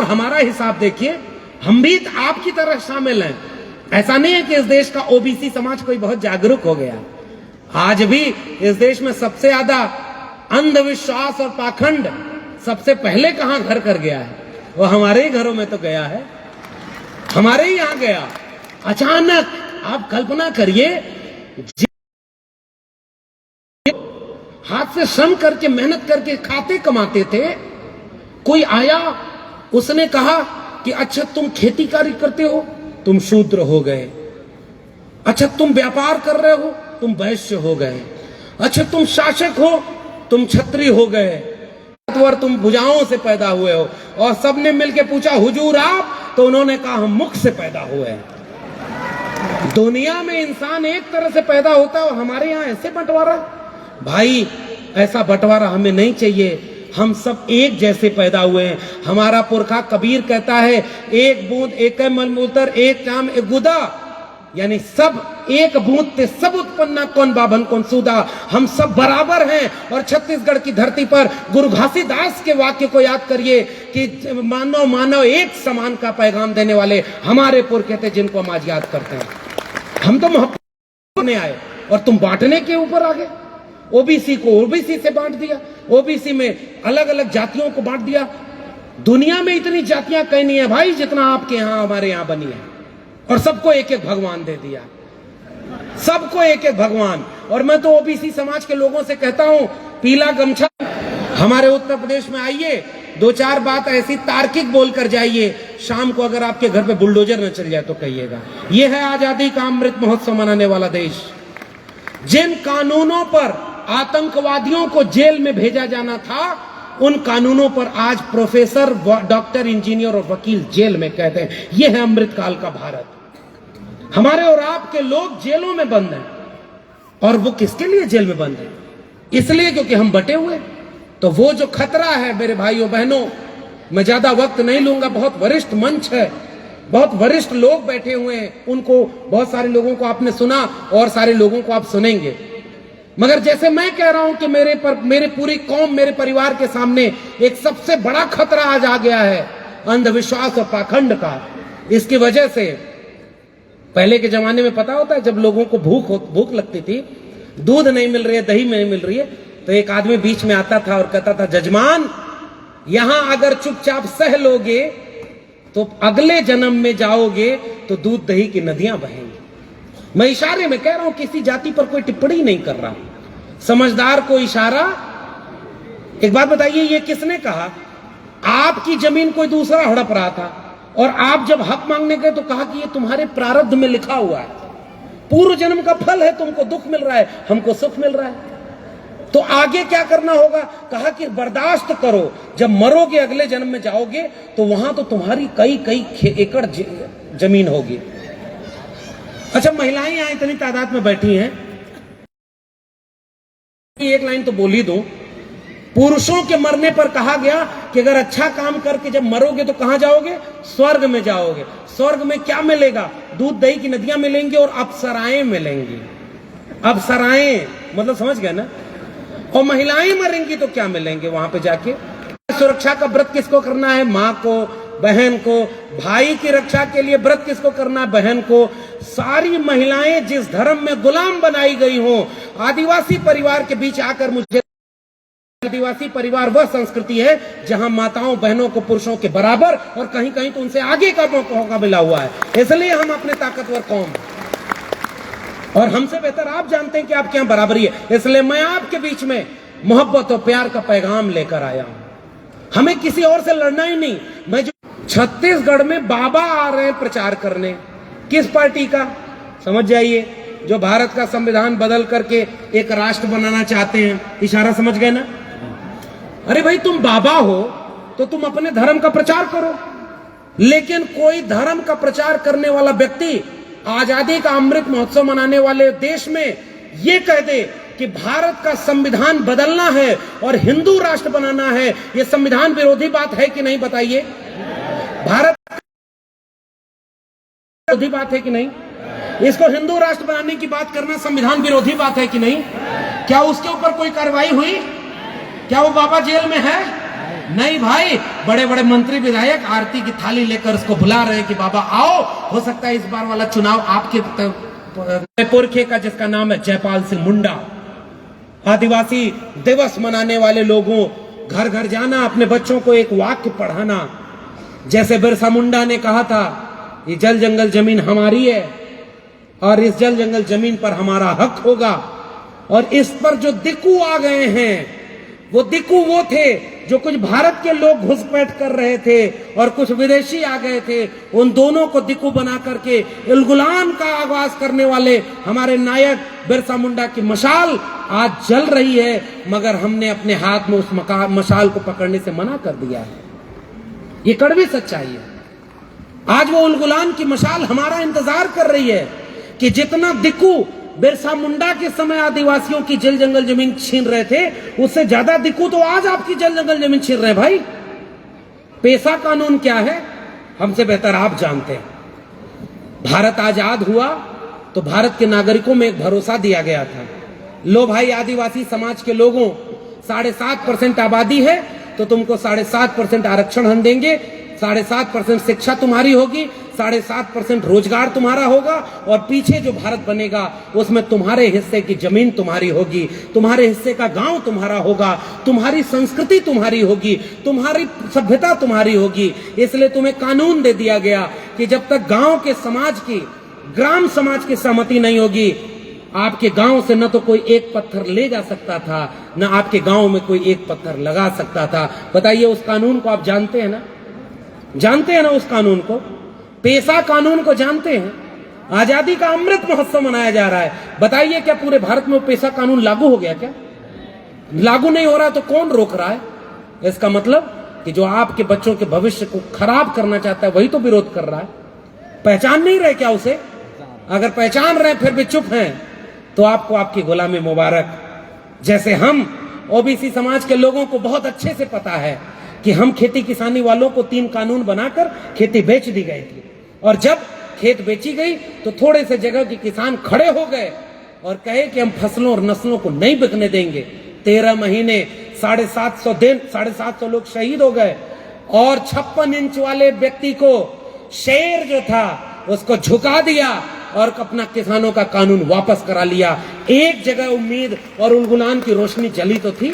और हमारा हिसाब देखिए, हम भी आपकी तरह शामिल हैं। ऐसा नहीं है कि इस देश का ओबीसी समाज कोई बहुत जागरूक हो गया। आज भी इस देश में सबसे ज्यादा अंधविश्वास और पाखंड सबसे पहले कहां घर कर गया है? वो हमारे ही घरों में तो गया है, हमारे ही यहां गया। अचानक आप कल्पना करिए, हाथ से श्रम करके मेहनत करके खाते कमाते थे, कोई आया, उसने कहा कि अच्छा तुम खेती कार्य करते हो, तुम शूद्र हो गए। अच्छा तुम व्यापार कर रहे हो, तुम वैश्य हो गए। अच्छा तुम शासक हो, तुम क्षत्रिय हो गए। तुम भुजाओं से पैदा हुए हो। और सबने मिलके पूछा हुजूर आप? तो उन्होंने कहा हम मुख से पैदा हुए हैं। दुनिया में इंसान एक तरह से पैदा होता है और हमारे यहाँ ऐसे बंटवारा। भाई ऐसा बंटवारा हमें नहीं चाहिए। हम सब एक जैसे पैदा हुए हैं। हमारा पुरखा कबीर कहता है, एक बूंद एक मलमूत्र, एक चाम एक गुदा, यानी सब एक बूंद ते सब उत्पन्ना कौन बाभन कौन सूदा। हम सब बराबर हैं। और छत्तीसगढ़ की धरती पर गुरु घासीदास के वाक्य को याद करिए कि मानव मानव एक समान का पैगाम देने वाले हमारे पुरखे थे, जिनको हम आज याद करते हैं। हम तो मोहब्बत में आए और तुम बांटने के ऊपर आ गए। ओबीसी को ओबीसी से बांट दिया, ओबीसी में अलग अलग जातियों को बांट दिया। दुनिया में इतनी जातियां कहीं नहीं है भाई जितना आपके यहां हमारे यहां बनी है। और सबको एक एक भगवान दे दिया, सबको एक एक भगवान। और मैं तो ओबीसी समाज के लोगों से कहता हूं, पीला गमछा हमारे उत्तर प्रदेश में आइए, दो चार बात ऐसी तार्किक बोलकर जाइए। शाम को अगर आपके घर पे बुलडोजर न चल जाए तो कहिएगा। यह है आजादी का अमृत महोत्सव मनाने वाला देश। जिन कानूनों पर आतंकवादियों को जेल में भेजा जाना था, उन कानूनों पर आज प्रोफेसर, डॉक्टर, इंजीनियर और वकील जेल में कहते हैं। यह है अमृतकाल का भारत। हमारे और आपके लोग जेलों में बंद हैं। और वो किसके लिए जेल में बंद हैं? इसलिए क्योंकि हम बटे हुए। तो वो जो खतरा है मेरे भाइयों बहनों, मैं ज्यादा वक्त नहीं लूंगा, बहुत वरिष्ठ मंच है, बहुत वरिष्ठ लोग बैठे हुए हैं, उनको बहुत सारे लोगों को आपने सुना और सारे लोगों को आप सुनेंगे। मगर जैसे मैं कह रहा हूं कि मेरे पूरी कौम, मेरे परिवार के सामने एक सबसे बड़ा खतरा आज आ गया है, अंधविश्वास और पाखंड का। इसकी वजह से पहले के जमाने में पता होता है, जब लोगों को भूख लगती थी, दूध नहीं मिल रही है, दही नहीं मिल रही है, तो एक आदमी बीच में आता था और कहता था, जजमान यहां अगर चुपचाप सह लोगे तो अगले जन्म में जाओगे तो दूध दही की नदियां बहेंगी। मैं इशारे में कह रहा हूं, किसी जाति पर कोई टिप्पणी नहीं कर रहा, समझदार को इशारा। एक बात बताइए, ये किसने कहा? आपकी जमीन कोई दूसरा हड़प रहा था और आप जब हक मांगने गए तो कहा कि ये तुम्हारे प्रारब्ध में लिखा हुआ है, पूर्व जन्म का फल है, तुमको दुख मिल रहा है, हमको सुख मिल रहा है, तो आगे क्या करना होगा? कहा कि बर्दाश्त करो, जब मरोगे अगले जन्म में जाओगे तो वहां तो तुम्हारी कई एकड़ जमीन होगी। अच्छा, महिलाएं यहां इतनी तादाद में बैठी हैं, एक लाइन तो बोल ही दूं। पुरुषों के मरने पर कहा गया कि अगर अच्छा काम करके जब मरोगे तो कहां जाओगे? स्वर्ग में जाओगे। स्वर्ग में क्या मिलेगा? दूध दही की नदियां मिलेंगी और अप्सराएं मिलेंगी। अप्सराएं मतलब समझ गए ना? और महिलाएं मरेंगी तो क्या मिलेंगे वहां पे जाके? सुरक्षा का व्रत किसको करना है? मां को, बहन को। भाई की रक्षा के लिए व्रत किसको करना है? बहन को। सारी महिलाएं जिस धर्म में गुलाम बनाई गई हो, आदिवासी परिवार के बीच आकर मुझे, आदिवासी परिवार वह संस्कृति है जहां माताओं बहनों को पुरुषों के बराबर और कहीं कहीं तो उनसे आगे का मौका मिला हुआ है। इसलिए हम अपने ताकतवर कौम, और हमसे बेहतर आप जानते हैं कि आपके यहां बराबरी है। इसलिए मैं आपके बीच में मोहब्बत और प्यार का पैगाम लेकर आया हूं। हमें किसी और से लड़ना ही नहीं। मैं जो छत्तीसगढ़ में बाबा आ रहे हैं प्रचार करने, किस पार्टी का? समझ जाइए, जो भारत का संविधान बदल करके एक राष्ट्र बनाना चाहते हैं। इशारा समझ गए ना? अरे भाई, तुम बाबा हो तो तुम अपने धर्म का प्रचार करो, लेकिन कोई धर्म का प्रचार करने वाला व्यक्ति आजादी का अमृत महोत्सव मनाने वाले देश में यह कह दे कि भारत का संविधान बदलना है और हिंदू राष्ट्र बनाना है, यह संविधान विरोधी बात है कि नहीं? बताइए। भारत विरोधी बात है कि नहीं? इसको हिंदू राष्ट्र बनाने की बात करना संविधान विरोधी बात है कि नहीं? क्या उसके ऊपर कोई कार्रवाई हुई? क्या वो बाबा जेल में है? नहीं भाई, बड़े बड़े मंत्री विधायक आरती की थाली लेकर उसको बुला रहे कि बाबा आओ, हो सकता है इस बार वाला चुनाव आपके पुरखे का जिसका नाम है जयपाल सिंह मुंडा। आदिवासी दिवस मनाने वाले लोगों घर घर जाना, अपने बच्चों को एक वाक्य पढ़ाना, जैसे बिरसा मुंडा ने कहा था, ये जल जंगल जमीन हमारी है और इस जल जंगल जमीन पर हमारा हक होगा। और इस पर जो दिक्कू आ गए हैं, वो दिक्कू वो थे जो कुछ भारत के लोग घुसपैठ कर रहे थे और कुछ विदेशी आ गए थे। उन दोनों को दिक्कू बना करके इल्गुलान का आगाज करने वाले हमारे नायक बिरसा मुंडा की मशाल आज जल रही है, मगर हमने अपने हाथ में उस मशाल को पकड़ने से मना कर दिया है। ये कड़वी सच्चाई है। आज वो उल्गुलान की मशाल हमारा इंतजार कर रही है कि जितना दिक्कू बिरसा मुंडा के समय आदिवासियों की जल जंगल जमीन छीन रहे थे, उससे ज्यादा दिक्कू तो आज आपकी जल जंगल जमीन छीन रहे हैं। भाई, पेशा कानून क्या है हमसे बेहतर आप जानते हैं। भारत आजाद हुआ तो भारत के नागरिकों में एक भरोसा दिया गया था, लो भाई आदिवासी समाज के लोगों 7.5% आबादी है तो तुमको 7.5% आरक्षण हम देंगे, 7.5% शिक्षा तुम्हारी होगी, 7.5% रोजगार तुम्हारा होगा और पीछे जो भारत बनेगा उसमें तुम्हारे हिस्से की जमीन तुम्हारी होगी, तुम्हारे हिस्से का गांव तुम्हारा होगा, तुम्हारी संस्कृति तुम्हारी होगी, तुम्हारी सभ्यता तुम्हारी होगी। इसलिए तुम्हें कानून दे दिया गया कि जब तक गांव के समाज की, ग्राम समाज की सहमति नहीं होगी, आपके गांव से न तो कोई एक पत्थर ले जा सकता था, न आपके गांव में कोई एक पत्थर लगा सकता था। बताइए, उस कानून को आप जानते हैं ना? जानते हैं ना उस कानून को? पेशा कानून को जानते हैं? आजादी का अमृत महोत्सव मनाया जा रहा है, बताइए क्या पूरे भारत में पेशा कानून लागू हो गया? क्या लागू नहीं हो रहा तो कौन रोक रहा है? इसका मतलब कि जो आपके बच्चों के भविष्य को खराब करना चाहता है वही तो विरोध कर रहा है। पहचान नहीं रहे क्या उसे? अगर पहचान रहे फिर भी चुप हैं तो आपको आपकी गुलामी मुबारक। जैसे हम ओबीसी समाज के लोगों को बहुत अच्छे से पता है कि हम खेती किसानी वालों को 3 कानून बनाकर खेती बेच दी गई थी, और जब खेत बेची गई तो थोड़े से जगह के किसान खड़े हो गए और कहे कि हम फसलों और नस्लों को नहीं बिकने देंगे। 13 महीने 750 दिन 750 लोग शहीद हो गए और 56 इंच वाले व्यक्ति को, शेर जो था उसको झुका दिया और अपना किसानों का कानून वापस करा लिया। एक जगह उम्मीद और उल्गुलान की रोशनी जली तो थी।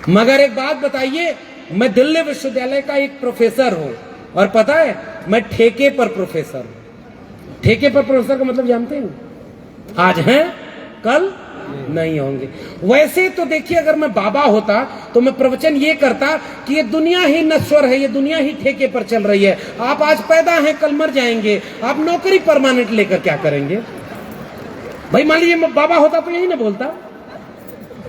मगर एक बात बताइए, मैं दिल्ली विश्वविद्यालय का एक प्रोफेसर हूं और पता है मैं ठेके पर प्रोफेसर हूं। ठेके पर प्रोफेसर का मतलब जानते हैं? आज हैं कल नहीं होंगे। वैसे तो देखिए, अगर मैं बाबा होता तो मैं प्रवचन ये करता कि ये दुनिया ही नश्वर है, ये दुनिया ही ठेके पर चल रही है। आप आज पैदा हैं कल मर जाएंगे, आप नौकरी परमानेंट लेकर क्या करेंगे? भाई मान लीजिए मैं बाबा होता तो यही ना बोलता।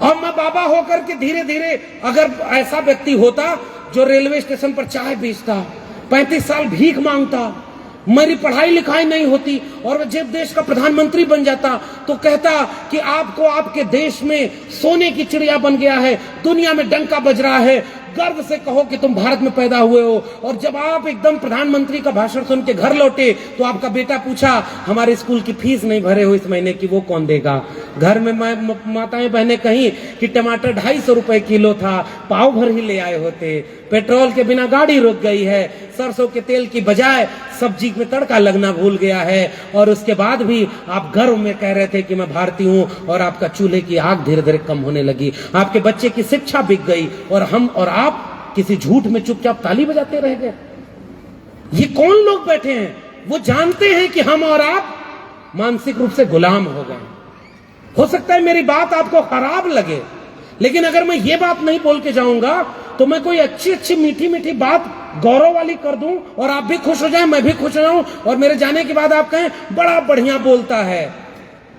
और मैं बाबा होकर के धीरे धीरे अगर ऐसा व्यक्ति होता जो रेलवे स्टेशन पर चाय बेचता, 35 साल भीख मांगता, मेरी पढ़ाई लिखाई नहीं होती और जब देश का प्रधानमंत्री बन जाता तो कहता कि आपको आपके देश में सोने की चिड़िया बन गया है, दुनिया में डंका बज रहा है, गर्व से कहो कि तुम भारत में पैदा हुए हो। और जब आप एकदम प्रधानमंत्री का भाषण सुन के घर लौटे तो आपका बेटा पूछा, हमारे स्कूल की फीस नहीं भरे हो इस महीने की, वो कौन देगा? घर में माताएं बहनें कहीं कि टमाटर 250 रुपए किलो था, पाव भर ही ले आए होते, पेट्रोल के बिना गाड़ी रुक गई है, सरसों के तेल की बजाय सब्जी में तड़का लगना भूल गया है, और उसके बाद भी आप गर्व में कह रहे थे कि मैं भारतीय हूं, और आपका चूल्हे की आग धीरे धीरे कम होने लगी, आपके बच्चे की शिक्षा बिक गई और हम और आप किसी झूठ में चुपचाप ताली बजाते रह गए। ये कौन लोग बैठे हैं? वो जानते हैं कि हम और आप मानसिक रूप से गुलाम हो गए। हो सकता है मेरी बात आपको खराब लगे, लेकिन अगर मैं ये बात नहीं बोल के जाऊंगा तो मैं कोई अच्छी अच्छी मीठी मीठी बात गौरव वाली कर दूं और आप भी खुश हो जाएं, मैं भी खुश हो जाऊं, और मेरे जाने के बाद आप कहें बड़ा बढ़िया बोलता है,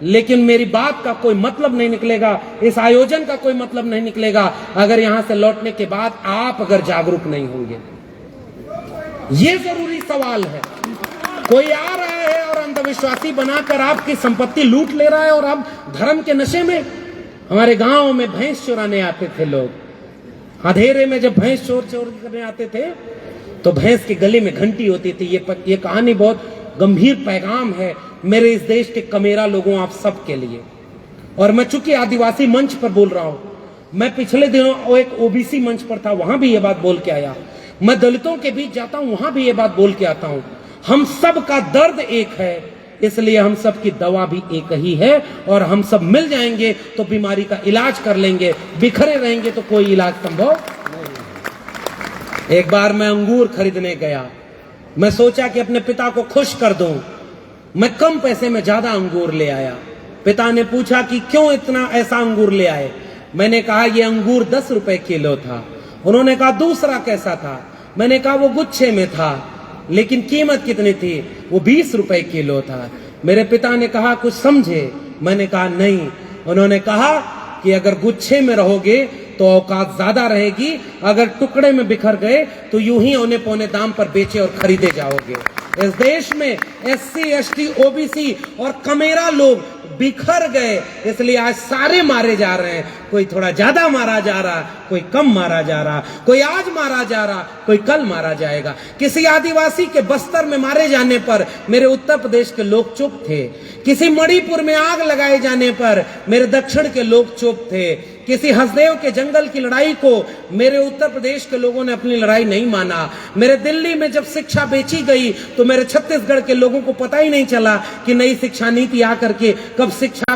लेकिन मेरी बात का कोई मतलब नहीं निकलेगा, इस आयोजन का कोई मतलब नहीं निकलेगा अगर यहां से लौटने के बाद आप अगर जागरूक नहीं होंगे। ये जरूरी सवाल है। कोई आ रहा है और अंधविश्वासी बनाकर आपकी संपत्ति लूट ले रहा है और आप धर्म के नशे में। हमारे गांव में भैंस चुराने आते थे लोग, अंधेरे में जब भैंस चोर करने आते थे तो भैंस के गले में घंटी होती थी। ये कहानी बहुत गंभीर पैगाम है मेरे इस देश के कमेरा लोगों, आप सब के लिए। और मैं चूंकि आदिवासी मंच पर बोल रहा हूं मैं पिछले दिनों वो एक ओबीसी मंच पर था, वहां भी ये बात बोल के आया। मैं दलितों के बीच जाता हूं, वहां भी ये बात बोल के आता हूं। हम सब का दर्द एक है, इसलिए हम सब की दवा भी एक ही है, और हम सब मिल जाएंगे तो बीमारी का इलाज कर लेंगे। बिखरे रहेंगे तो कोई इलाज संभव नहीं। एक बार मैं अंगूर खरीदने गया, मैं सोचा कि अपने पिता को खुश कर दूं, मैं कम पैसे में ज्यादा अंगूर ले आया। पिता ने पूछा कि क्यों इतना ऐसा अंगूर ले आए? मैंने कहा ये अंगूर 10 रुपए किलो था। उन्होंने कहा दूसरा कैसा था? मैंने कहा वो गुच्छे में था, लेकिन कीमत कितनी थी? वो 20 रुपए किलो था। मेरे पिता ने कहा कुछ समझे? मैंने कहा नहीं। उन्होंने कहा कि अगर गुच्छे में रहोगे तो औकात ज्यादा रहेगी, अगर टुकड़े में बिखर गए तो यूं ही औने पौने दाम पर बेचे और खरीदे जाओगे। इस देश में एससी, एसटी, ओबीसी और कमेरा लोग बिखर गए, इसलिए आज सारे मारे जा रहे हैं। कोई थोड़ा ज्यादा मारा जा रहा, कोई कम मारा जा रहा, कोई आज मारा जा रहा, कोई कल मारा जाएगा। किसी आदिवासी के बस्तर में मारे जाने पर मेरे उत्तर प्रदेश के लोग चुप थे। किसी मणिपुर में आग लगाए जाने पर मेरे दक्षिण के लोग चुप थे। किसी हसदेव के जंगल की लड़ाई को मेरे उत्तर प्रदेश के लोगों ने अपनी लड़ाई नहीं माना। मेरे दिल्ली में जब शिक्षा बेची गई तो मेरे छत्तीसगढ़ के लोगों को पता ही नहीं चला कि नई शिक्षा नीति आकर के कब शिक्षा